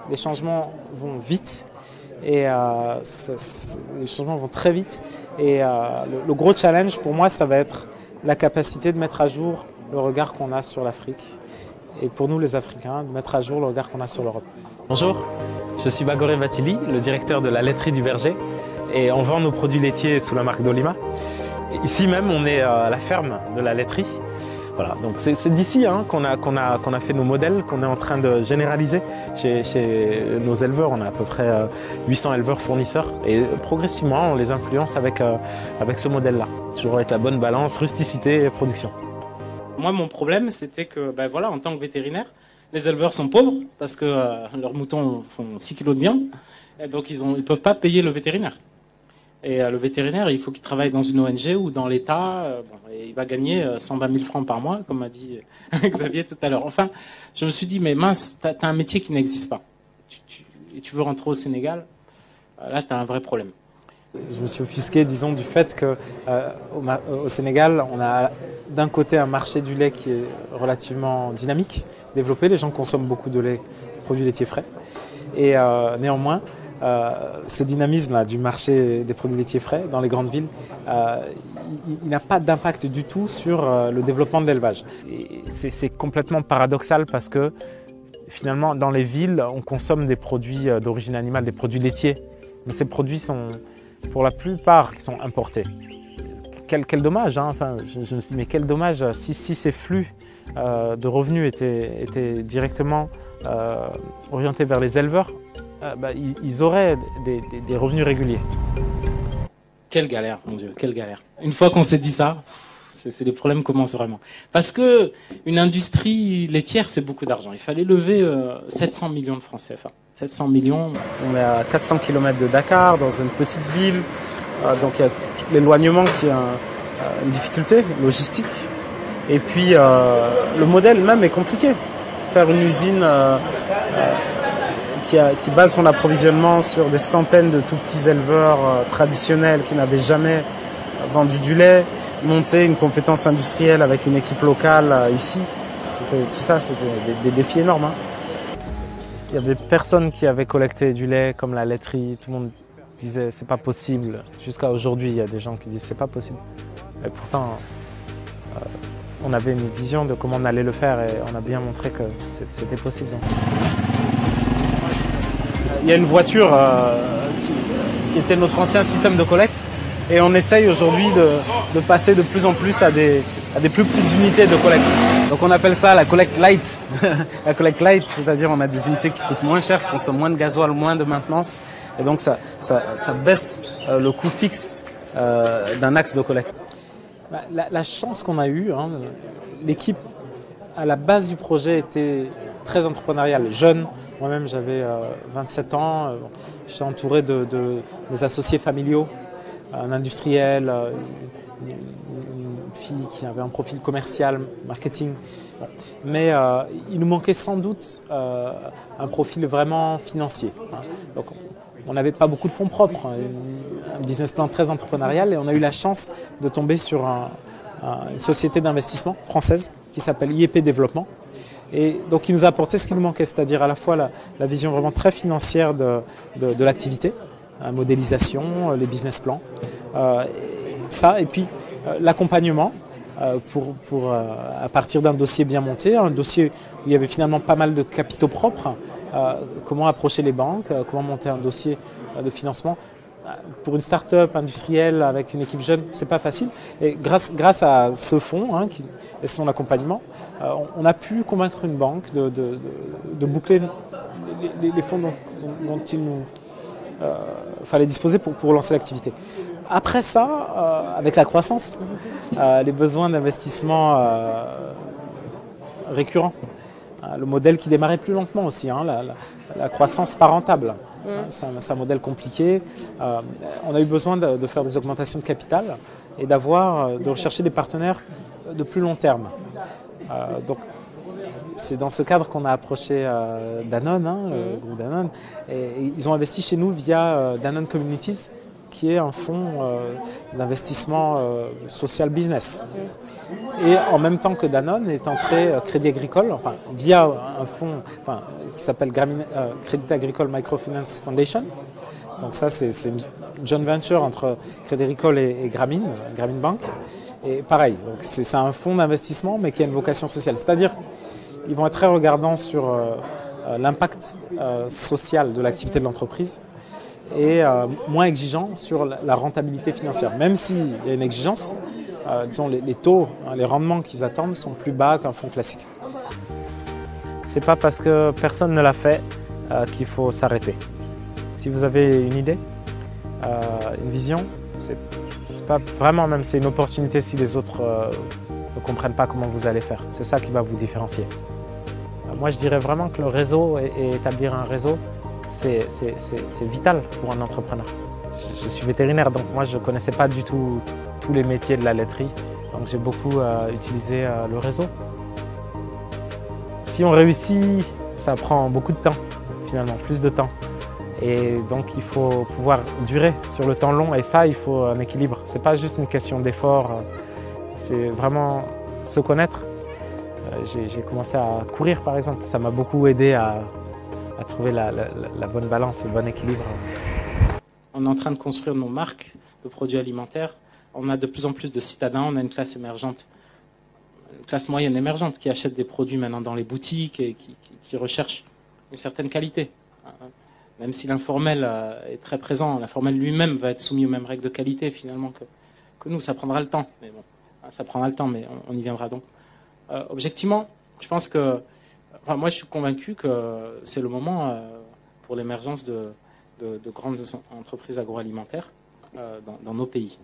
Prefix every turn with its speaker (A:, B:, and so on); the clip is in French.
A: les changements vont vite et les changements vont très vite. Et le gros challenge pour moi, ça va être la capacité de mettre à jour le regard qu'on a sur l'Afrique. Et pour nous, les Africains, de mettre à jour le regard qu'on a sur l'Europe.
B: Bonjour, je suis Bagoré Vatili, le directeur de la laiterie du Verger. Et on vend nos produits laitiers sous la marque d'Olima. Ici même, on est à la ferme de la laiterie. Voilà, donc c'est d'ici qu'on a fait nos modèles, qu'on est en train de généraliser chez nos éleveurs. On a à peu près 800 éleveurs fournisseurs et progressivement on les influence avec ce modèle-là. Toujours avec la bonne balance, rusticité et production.
A: Moi, mon problème, c'était que, en tant que vétérinaire, les éleveurs sont pauvres parce que leurs moutons font 6 kilos de viande et donc ils ne peuvent pas payer le vétérinaire. Et le vétérinaire, il faut qu'il travaille dans une ONG ou dans l'État. Et il va gagner 120 000 francs par mois, comme a dit Xavier tout à l'heure. Enfin, je me suis dit, mais mince, tu as un métier qui n'existe pas. Et tu veux rentrer au Sénégal, là, tu as un vrai problème. Je me suis offusqué, disons, du fait qu'au Sénégal, on a d'un côté un marché du lait qui est relativement dynamique, développé. Les gens consomment beaucoup de lait, produits laitiers frais. Et néanmoins, ce dynamisme-là du marché des produits laitiers frais dans les grandes villes, il n'a pas d'impact du tout sur le développement de l'élevage. C'est complètement paradoxal parce que finalement, dans les villes, on consomme des produits d'origine animale, des produits laitiers. Mais ces produits sont, pour la plupart, qui sont importés. Quel dommage, hein. Enfin, je me suis dit, mais quel dommage si ces flux de revenus étaient directement orientés vers les éleveurs. Ils auraient des revenus réguliers. Quelle galère, mon Dieu, quelle galère. Une fois qu'on s'est dit ça, les problèmes commencent vraiment. Parce que une industrie laitière, c'est beaucoup d'argent. Il fallait lever 700 millions de francs CFA. 700 millions. On est à 400 km de Dakar, dans une petite ville. Donc il y a l'éloignement qui est une difficulté logistique. Et puis le modèle même est compliqué. Faire une usine qui base son approvisionnement sur des centaines de tout petits éleveurs traditionnels qui n'avaient jamais vendu du lait, monter une compétence industrielle avec une équipe locale ici, tout ça c'était des défis énormes. Il y avait personne qui avait collecté du lait comme la laiterie, tout le monde disait c'est pas possible. Jusqu'à aujourd'hui, il y a des gens qui disent c'est pas possible. Et pourtant, on avait une vision de comment on allait le faire et on a bien montré que c'était possible. Il y a une voiture qui était notre ancien système de collecte et on essaye aujourd'hui de passer de plus en plus à des plus petites unités de collecte. Donc on appelle ça la collecte light. La collecte light, c'est-à-dire on a des unités qui coûtent moins cher, qui consomment moins de gasoil, moins de maintenance et donc ça baisse le coût fixe d'un axe de collecte. La chance qu'on a eue, l'équipe à la base du projet était très entrepreneuriale, jeune. Moi-même, j'avais 27 ans. J'étais entouré de mes associés familiaux, un industriel, une fille qui avait un profil commercial, marketing. Mais il nous manquait sans doute un profil vraiment financier. Donc, on n'avait pas beaucoup de fonds propres, un business plan très entrepreneurial et on a eu la chance de tomber sur une société d'investissement française qui s'appelle IEP Développement. Et donc il nous a apporté ce qui nous manquait, c'est-à-dire à la fois la vision vraiment très financière de l'activité, la modélisation, les business plans, ça, et puis l'accompagnement à partir d'un dossier bien monté, un dossier où il y avait finalement pas mal de capitaux propres, comment approcher les banques, comment monter un dossier de financement. Pour une start-up industrielle avec une équipe jeune, c'est pas facile. Et grâce à ce fonds et son accompagnement, on a pu convaincre une banque de boucler les fonds dont il nous fallait disposer pour lancer l'activité. Après ça, avec la croissance, les besoins d'investissement récurrents, le modèle qui démarrait plus lentement aussi, la croissance pas rentable. C'est un modèle compliqué. On a eu besoin de faire des augmentations de capital et de rechercher des partenaires de plus long terme. Donc, c'est dans ce cadre qu'on a approché Danone, le groupe Danone. Et ils ont investi chez nous via Danone Communities, qui est un fonds d'investissement social business. Et en même temps que Danone est entré Crédit Agricole, enfin, via un fonds qui s'appelle Crédit Agricole Microfinance Foundation. Donc ça, c'est une joint venture entre Crédit Agricole et Grameen Bank. Et pareil, c'est un fonds d'investissement, mais qui a une vocation sociale. C'est-à-dire, ils vont être très regardants sur l'impact social de l'activité de l'entreprise et moins exigeants sur la rentabilité financière. Même s'il y a une exigence, disons les taux, les rendements qu'ils attendent sont plus bas qu'un fonds classique. C'est pas parce que personne ne l'a fait qu'il faut s'arrêter. Si vous avez une idée, une vision, c'est pas vraiment, même c'est une opportunité si les autres ne comprennent pas comment vous allez faire. C'est ça qui va vous différencier. Moi, je dirais vraiment que le réseau et établir un réseau, c'est vital pour un entrepreneur. Je suis vétérinaire, donc moi, je ne connaissais pas du tout tous les métiers de la laiterie. Donc, j'ai beaucoup utilisé le réseau. Si on réussit, ça prend beaucoup de temps, finalement, plus de temps. Et donc, il faut pouvoir durer sur le temps long. Et ça, il faut un équilibre. Ce n'est pas juste une question d'effort. C'est vraiment se connaître. J'ai commencé à courir, par exemple. Ça m'a beaucoup aidé à trouver la bonne balance, le bon équilibre. On est en train de construire nos marques de produits alimentaires. On a de plus en plus de citadins. On a une classe émergente, une classe moyenne émergente qui achète des produits maintenant dans les boutiques et qui recherche une certaine qualité. Même si l'informel est très présent, l'informel lui-même va être soumis aux mêmes règles de qualité finalement que nous. Ça prendra le temps, mais bon, ça prendra le temps, mais on y viendra donc. Objectivement, je pense que, moi je suis convaincu que c'est le moment pour l'émergence de grandes entreprises agroalimentaires dans nos pays.